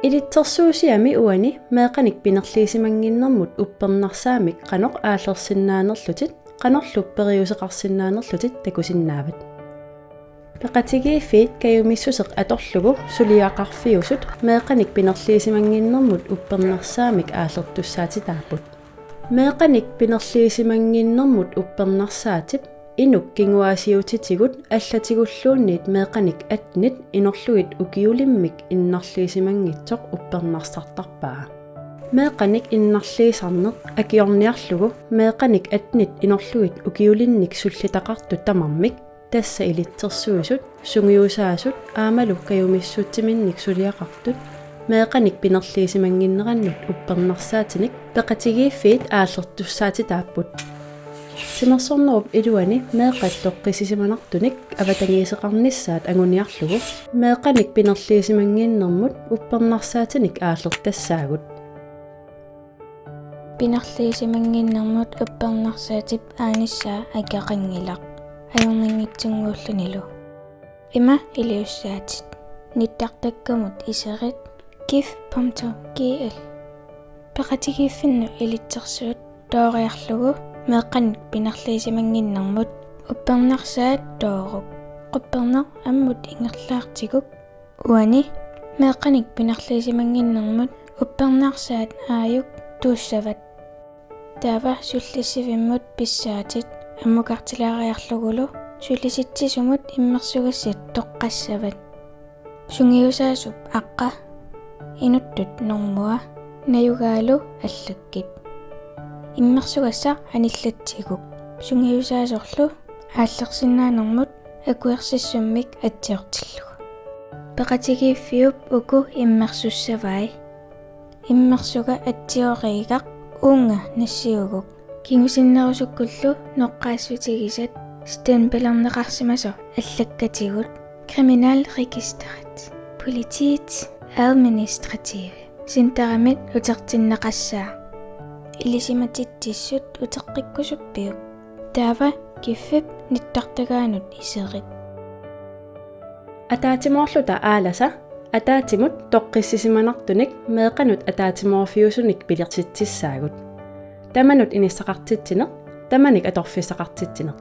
Ilittersuusiami uani meeqanik pinerliisimanginnermut uppernersaamik qanoq aallersinnaanerlutit qanorlupperiuseqarsinnaanerlutit takusinnaavat. Peqatigiiffiit kayumissuseq atorlugu suliaqarfiusut meeqanik pinerliisimanginnermut uppernersaamik aallertussaatitaaput. Meeqanik pinerliisimanginnermut uppernersaatip inuk kinguasiutitigut allatigulluunniit meeqanik atnit inorlugit ukiulimmik innarliisimangitsoq uppernersartarpaa. Meeqanik innarliisarneq akiorniarlugu meeqanik atnit inorlugit ukiulinnik sullitaqartut tamarmik tassa ilitsersuisut sungiusaasut aamalu kayumissuutiminnik suliaqartut meeqanik pinerliisimanginnerannut uppernersaatinik peqatigiiffiit aallertussaatitaapput. Sinersornerup iluani meeqat toqqisimanartunik avatangiiseqarnissaat anguniarlugu meeqanik pinerliisimanginnermut uppernersaatinik aallertassaagut. Pinerliisimanginnermut uppernersaatip aanissaa akaqangilaq ajorningitsunguullunilu ima iliussaatit nittaqtakkamut iserit kif.gl peqatigiiffinnu ilitsersuut tooriarlugu meeqanik pinerliisimanginnermut uppernersaat tooruk qupperneq ammut ingerlaartiguk uani meeqanik pinerliisimanginnermut uppernersaat aayuk tuussavat taava sullisivimmut pissaatit ammukartilaariarlugulu sullisitsisumut immersugassat toqqassavat sungiusaasup aqqa inuttut normua nayugaalu allakkit иммерсугассаа аниллатсигук сунгиусаасорлу ааллерсиннааnermut акуерсиссуммик атсиортиллугу пеқатигииффиуп уку иммерсуссавай иммерсуга атсиориигақ уунга нассиугук кингусиннерусуккуллу ноққаассутигисат стенпелернеқарсимасо аллаккатигут криминалрегистерат политиит административ синтерамит утертиннеқассаа илисиматиттиссут утеққиккусуппиук таава киффип ниттартагаанут исерит атаатимоорлута ааласа атаатимут тоққиссисиманартуник меэқанут атаатимоорфиусуник пилертиттиссаагут таманут иниссақартитсинеқ таманик аторфиссақартитсинеқ